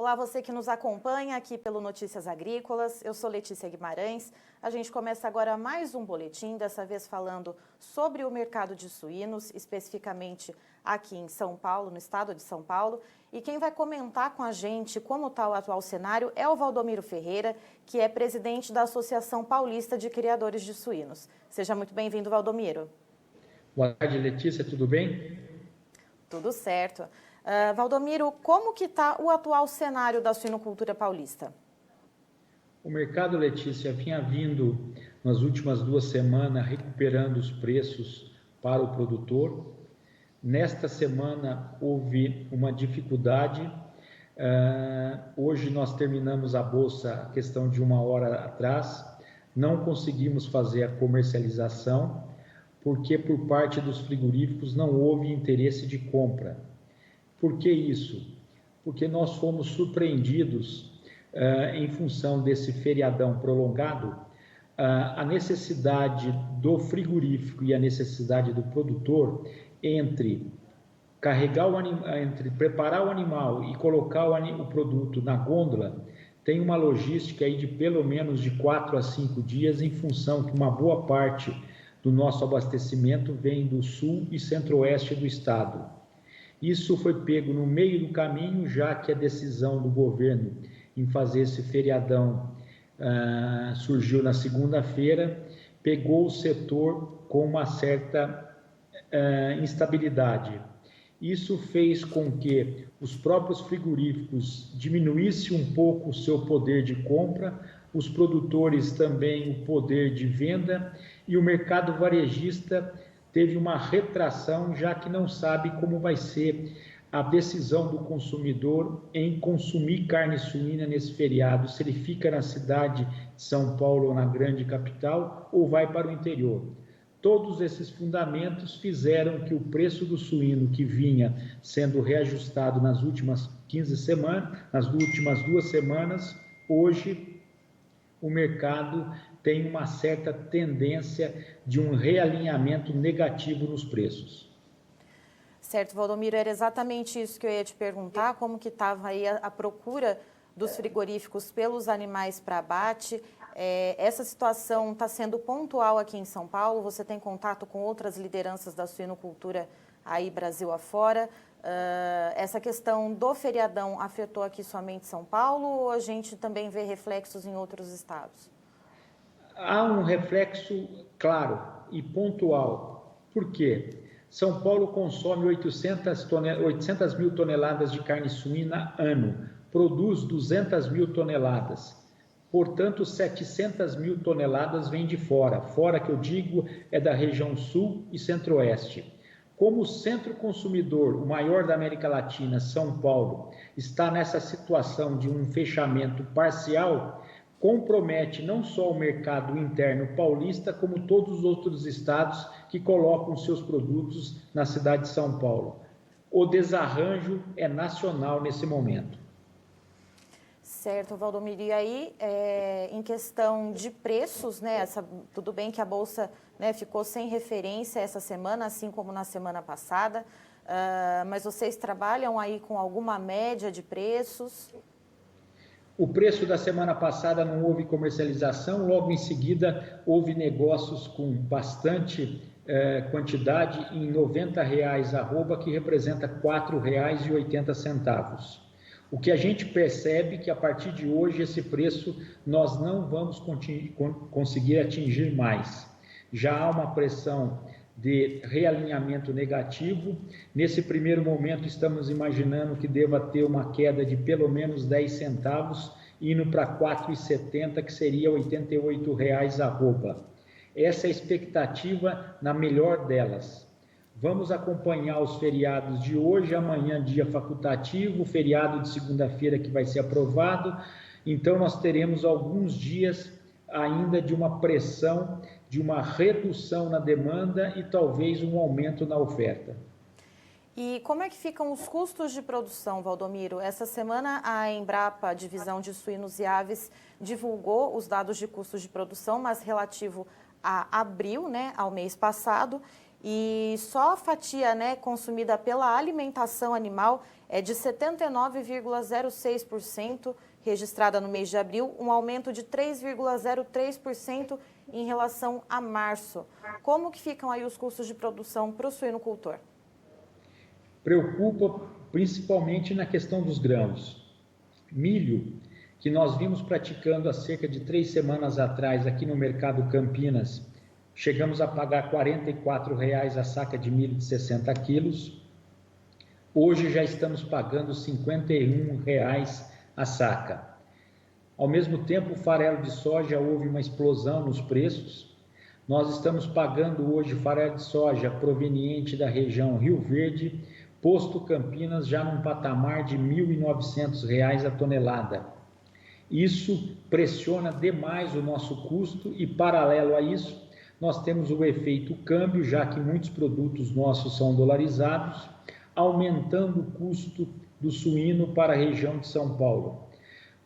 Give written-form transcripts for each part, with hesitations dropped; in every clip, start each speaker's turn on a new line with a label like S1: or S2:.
S1: Olá, você que nos acompanha aqui pelo Notícias Agrícolas, eu sou Letícia Guimarães. A gente começa agora mais um boletim, dessa vez falando sobre o mercado de suínos, especificamente aqui em São Paulo, no estado de São Paulo. E quem vai comentar com a gente como está o atual cenário é o Valdomiro Ferreira, que é presidente da Associação Paulista de Criadores de Suínos. Seja muito bem-vindo, Valdomiro.
S2: Boa tarde, Letícia, tudo bem?
S1: Tudo certo. Valdomiro, como que está o atual cenário da suinocultura paulista?
S2: O mercado, Letícia, vinha vindo nas últimas 2 semanas recuperando os preços para o produtor. Nesta semana houve uma dificuldade. Hoje nós terminamos a bolsa a questão de 1 hora atrás. Não conseguimos fazer a comercialização porque por parte dos frigoríficos não houve interesse de compra. Por que isso? Porque nós fomos surpreendidos em função desse feriadão prolongado, a necessidade do frigorífico e a necessidade do produtor entre preparar o animal e colocar o produto na gôndola, tem uma logística aí de pelo menos de 4 a 5 dias, em função que uma boa parte do nosso abastecimento vem do sul e centro-oeste do estado. Isso foi pego no meio do caminho, já que a decisão do governo em fazer esse feriadão surgiu na segunda-feira, pegou o setor com uma certa instabilidade. Isso fez com que os próprios frigoríficos diminuíssem um pouco o seu poder de compra, os produtores também o poder de venda, e o mercado varejista teve uma retração, já que não sabe como vai ser a decisão do consumidor em consumir carne suína nesse feriado, se ele fica na cidade de São Paulo ou na grande capital ou vai para o interior. Todos esses fundamentos fizeram que o preço do suíno, que vinha sendo reajustado nas últimas 15 semanas, nas últimas 2 semanas, hoje o mercado tem uma certa tendência de um realinhamento negativo nos preços.
S1: Certo, Valdomiro, era exatamente isso que eu ia te perguntar, como que estava aí a procura dos frigoríficos pelos animais para abate. Essa situação está sendo pontual aqui em São Paulo, você tem contato com outras lideranças da suinocultura aí Brasil afora. Essa questão do feriadão afetou aqui somente São Paulo ou a gente também vê reflexos em outros estados?
S2: Há um reflexo claro e pontual. Por quê? São Paulo consome 800 mil toneladas de carne suína ano, produz 200 mil toneladas. Portanto, 700 mil toneladas vêm de fora. Fora que eu digo é da região sul e centro-oeste. Como o centro consumidor, o maior da América Latina, São Paulo, está nessa situação de um fechamento parcial, compromete não só o mercado interno paulista, como todos os outros estados que colocam seus produtos na cidade de São Paulo. O desarranjo é nacional nesse momento.
S1: Certo, Valdomiro. E aí, em questão de preços, né, tudo bem que a Bolsa, né, ficou sem referência essa semana, assim como na semana passada, mas vocês trabalham aí com alguma média de preços?
S2: O preço da semana passada não houve comercialização, logo em seguida houve negócios com bastante quantidade em R$ 90,00 arroba, que representa R$ 4,80. O que a gente percebe que a partir de hoje esse preço nós não vamos conseguir atingir mais. Já há uma pressão de realinhamento negativo. Nesse primeiro momento estamos imaginando que deva ter uma queda de pelo menos 10 centavos, indo para R$ 4,70, que seria R$ 88,00 arroba. Essa é a expectativa na melhor delas. Vamos acompanhar os feriados de hoje, amanhã dia facultativo, feriado de segunda-feira que vai ser aprovado. Então nós teremos alguns dias ainda de uma pressão, de uma redução na demanda e talvez um aumento na oferta.
S1: E como é que ficam os custos de produção, Valdomiro? Essa semana a Embrapa, divisão de suínos e aves, divulgou os dados de custos de produção, mas relativo a abril, né, ao mês passado. e só a fatia, né, consumida pela alimentação animal é de 79,06%, registrada no mês de abril, um aumento de 3,03% em relação a março. Como que ficam aí os custos de produção para o suinocultor?
S2: Preocupa principalmente na questão dos grãos. Milho, que nós vimos praticando há cerca de 3 semanas atrás aqui no mercado Campinas, chegamos a pagar R$ 44,00 a saca de milho de 60 quilos. Hoje já estamos pagando R$ 51,00 a saca. Ao mesmo tempo, o farelo de soja houve uma explosão nos preços. Nós estamos pagando hoje farelo de soja proveniente da região Rio Verde, posto Campinas, já num patamar de R$ 1.900 a tonelada. Isso pressiona demais o nosso custo e, paralelo a isso, nós temos o efeito câmbio, já que muitos produtos nossos são dolarizados, aumentando o custo do suíno para a região de São Paulo.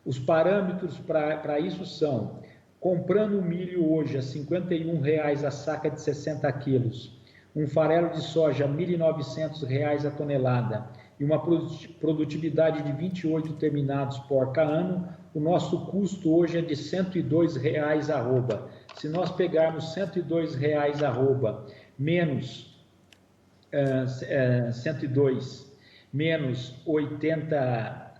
S2: Os parâmetros para isso são: comprando milho hoje a R$ 51,00 a saca de 60 quilos, um farelo de soja R$ 1.900 a tonelada e uma produtividade de 28 terminados porca ano, o nosso custo hoje é de R$ 102,00 arroba. Se nós pegarmos R$ 102,00 arroba menos 102 menos 80,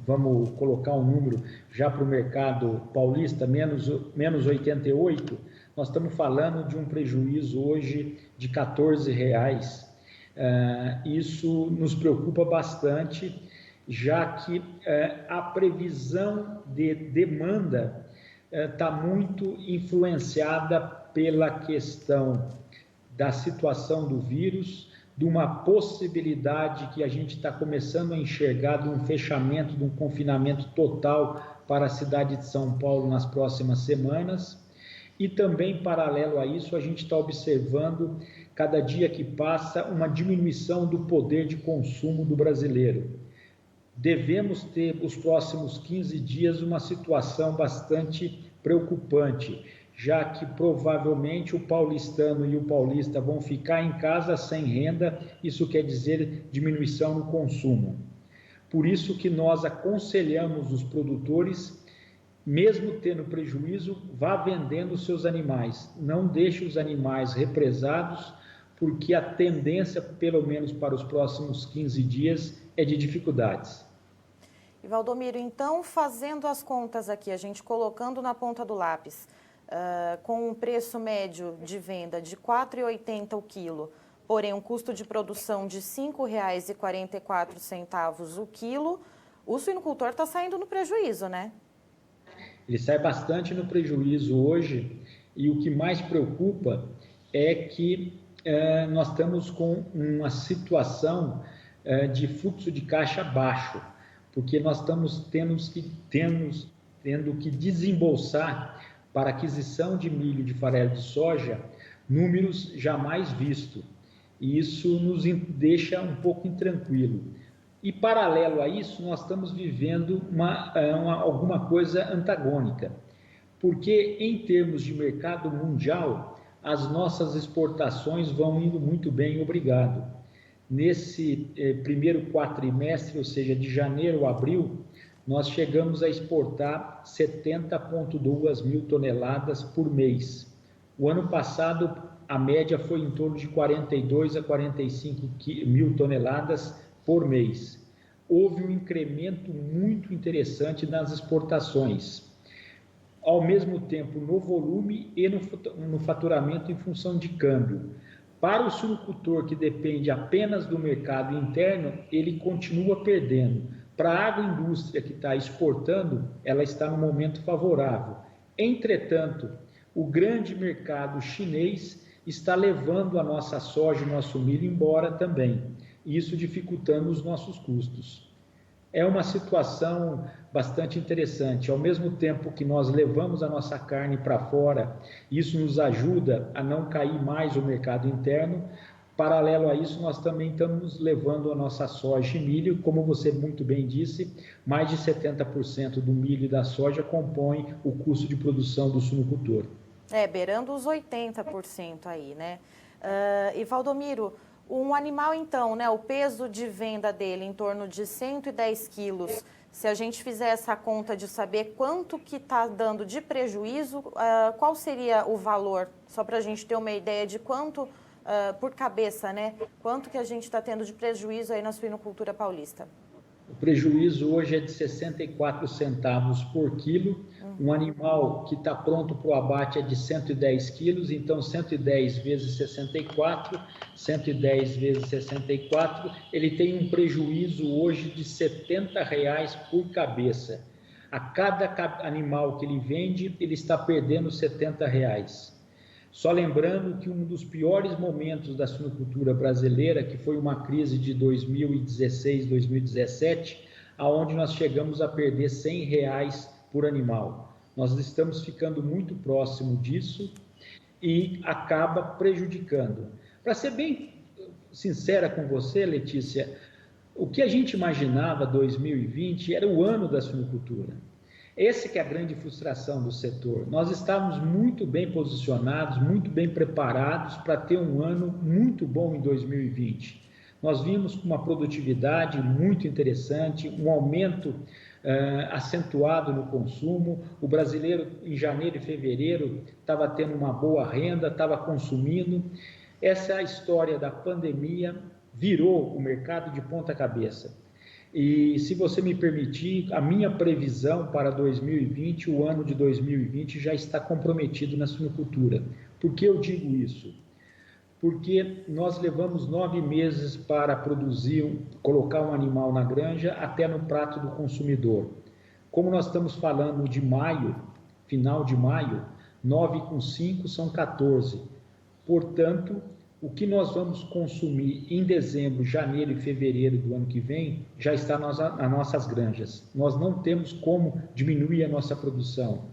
S2: vamos colocar um número já para o mercado paulista, menos 88, nós estamos falando de um prejuízo hoje de R$ 14,00. Isso nos preocupa bastante, já que a previsão de demanda está muito influenciada pela questão da situação do vírus, de uma possibilidade que a gente está começando a enxergar de um fechamento, de um confinamento total para a cidade de São Paulo nas próximas semanas. E também, paralelo a isso, a gente está observando, cada dia que passa, uma diminuição do poder de consumo do brasileiro. Devemos ter, os próximos 15 dias, uma situação bastante preocupante, já que provavelmente o paulistano e o paulista vão ficar em casa sem renda, isso quer dizer diminuição no consumo. Por isso que nós aconselhamos os produtores, mesmo tendo prejuízo, vá vendendo os seus animais, não deixe os animais represados, porque a tendência, pelo menos para os próximos 15 dias, é de dificuldades.
S1: E Valdomiro, então, fazendo as contas aqui, a gente colocando na ponta do lápis, com um preço médio de venda de R$ 4,80 o quilo, porém um custo de produção de R$ 5,44 o quilo, o suinocultor está saindo no prejuízo, né?
S2: Ele sai bastante no prejuízo hoje, e o que mais preocupa é que nós estamos com uma situação de fluxo de caixa baixo, porque nós estamos tendo que desembolsar para aquisição de milho de farelo de soja números jamais vistos, e isso nos deixa um pouco intranquilo. E, paralelo a isso, nós estamos vivendo alguma coisa antagônica, porque, em termos de mercado mundial, as nossas exportações vão indo muito bem, obrigado. Nesse primeiro quatrimestre, ou seja, de janeiro a abril, nós chegamos a exportar 70,2 mil toneladas por mês. O ano passado, a média foi em torno de 42 a 45 mil toneladas por mês. Houve um incremento muito interessante nas exportações, ao mesmo tempo no volume e no faturamento em função de câmbio. Para o suinocultor, que depende apenas do mercado interno, ele continua perdendo. Para a agroindústria, que está exportando, ela está no momento favorável. Entretanto, o grande mercado chinês está levando a nossa soja e o nosso milho embora também, isso dificultando os nossos custos. É uma situação bastante interessante. Ao mesmo tempo que nós levamos a nossa carne para fora, isso nos ajuda a não cair mais o mercado interno. Paralelo a isso, nós também estamos levando a nossa soja e milho, como você muito bem disse, mais de 70% do milho e da soja compõem o custo de produção do suinocultor.
S1: Beirando os 80% aí, né? E Valdomiro, um animal então, né, o peso de venda dele em torno de 110 quilos, se a gente fizer essa conta de saber quanto que está dando de prejuízo, qual seria o valor? Só para a gente ter uma ideia de quanto, por cabeça, né, quanto que a gente está tendo de prejuízo aí na suinocultura paulista?
S2: O prejuízo hoje é de 64 centavos por quilo. Um animal que está pronto para o abate é de 110 quilos, então 110 vezes 64, 110 vezes 64, ele tem um prejuízo hoje de R$ 70 por cabeça. A cada animal que ele vende, ele está perdendo R$ 70. Só lembrando que um dos piores momentos da suinocultura brasileira, que foi uma crise de 2016, 2017, aonde nós chegamos a perder R$ 100 por animal. Nós estamos ficando muito próximo disso e acaba prejudicando. Para ser bem sincera com você, Letícia, o que a gente imaginava 2020 era o ano da suinocultura. Essa que é a grande frustração do setor. Nós estávamos muito bem posicionados, muito bem preparados para ter um ano muito bom em 2020. Nós vimos uma produtividade muito interessante, um aumento acentuado no consumo. O brasileiro, em janeiro e fevereiro, estava tendo uma boa renda, estava consumindo. Essa história da pandemia virou o mercado de ponta cabeça. E, se você me permitir, a minha previsão para 2020, o ano de 2020 já está comprometido na suinocultura. Por que eu digo isso? Porque nós levamos 9 meses para produzir, colocar um animal na granja até no prato do consumidor. Como nós estamos falando de maio, final de maio, 9 com 5 são 14. Portanto, o que nós vamos consumir em dezembro, janeiro e fevereiro do ano que vem já está nas nossas granjas. Nós não temos como diminuir a nossa produção.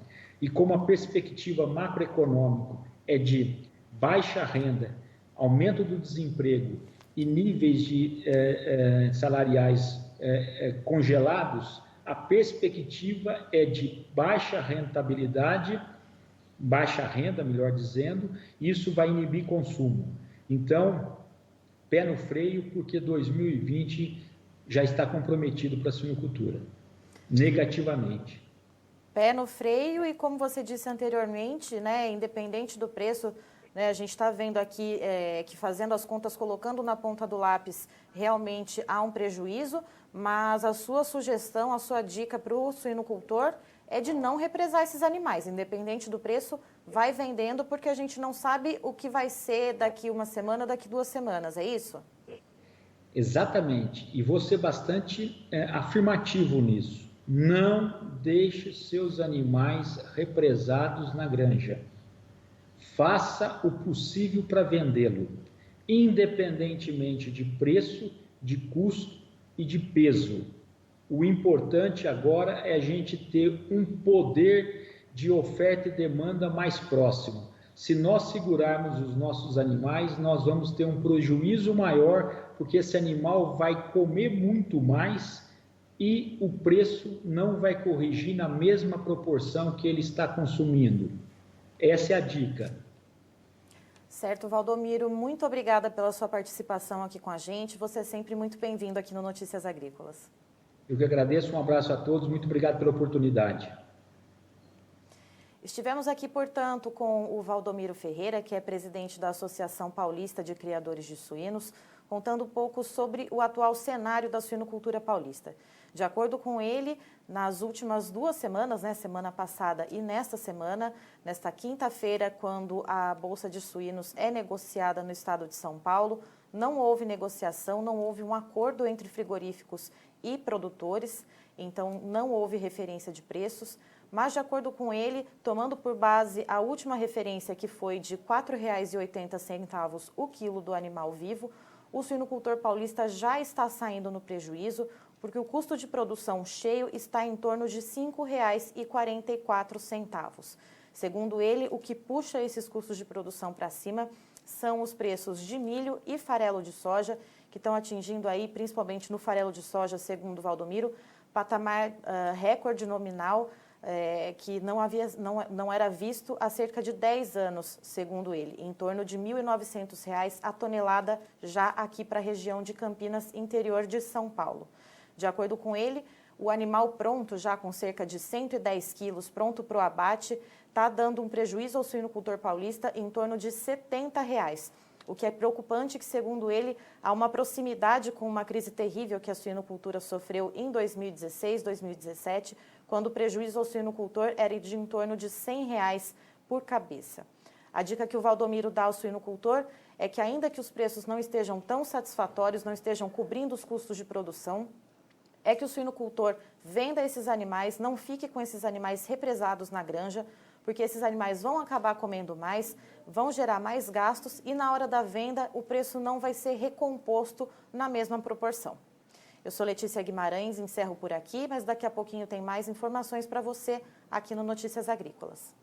S2: E como a perspectiva macroeconômica é de baixa renda, aumento do desemprego e níveis de salariais congelados, a perspectiva é de baixa rentabilidade, baixa renda, melhor dizendo, isso vai inibir consumo. Então, pé no freio, porque 2020 já está comprometido para a suinocultura, negativamente.
S1: Pé no freio e, como você disse anteriormente, né, independente do preço, né, a gente está vendo aqui que fazendo as contas, colocando na ponta do lápis, realmente há um prejuízo, mas a sua sugestão, a sua dica para o suinocultor é de não represar esses animais, independente do preço, vai vendendo, porque a gente não sabe o que vai ser daqui uma semana, daqui 2 semanas, é isso?
S2: Exatamente, e vou ser bastante afirmativo nisso. Não deixe seus animais represados na granja. Faça o possível para vendê-lo, independentemente de preço, de custo e de peso. O importante agora é a gente ter um poder de oferta e demanda mais próximo. Se nós segurarmos os nossos animais, nós vamos ter um prejuízo maior, porque esse animal vai comer muito mais e o preço não vai corrigir na mesma proporção que ele está consumindo. Essa é a dica.
S1: Certo, Valdomiro, muito obrigada pela sua participação aqui com a gente. Você é sempre muito bem-vindo aqui no Notícias Agrícolas.
S2: Eu que agradeço, um abraço a todos, muito obrigado pela oportunidade.
S1: Estivemos aqui, portanto, com o Valdomiro Ferreira, que é presidente da Associação Paulista de Criadores de Suínos, contando um pouco sobre o atual cenário da suinocultura paulista. De acordo com ele, nas últimas 2 semanas, né, semana passada e nesta semana, nesta quinta-feira, quando a Bolsa de Suínos é negociada no estado de São Paulo, não houve negociação, não houve um acordo entre frigoríficos e produtores, então não houve referência de preços, mas de acordo com ele, tomando por base a última referência que foi de R$ 4,80 o quilo do animal vivo, o suinocultor paulista já está saindo no prejuízo, porque o custo de produção cheio está em torno de R$ 5,44. Segundo ele, o que puxa esses custos de produção para cima são os preços de milho e farelo de soja, que estão atingindo aí, principalmente no farelo de soja, segundo o Valdomiro, patamar recorde nominal que não era visto há cerca de 10 anos, segundo ele, em torno de R$ 1.900 a tonelada já aqui para a região de Campinas, interior de São Paulo. De acordo com ele, o animal pronto, já com cerca de 110 quilos, pronto para o abate, está dando um prejuízo ao suinocultor paulista em torno de R$ 70. O que é preocupante que, segundo ele, há uma proximidade com uma crise terrível que a suinocultura sofreu em 2016, 2017, quando o prejuízo ao suinocultor era de em torno de R$ 100 por cabeça. A dica que o Valdomiro dá ao suinocultor é que, ainda que os preços não estejam tão satisfatórios, não estejam cobrindo os custos de produção, é que o suinocultor venda esses animais, não fique com esses animais represados na granja, porque esses animais vão acabar comendo mais, vão gerar mais gastos e na hora da venda o preço não vai ser recomposto na mesma proporção. Eu sou Letícia Guimarães, encerro por aqui, mas daqui a pouquinho tem mais informações para você aqui no Notícias Agrícolas.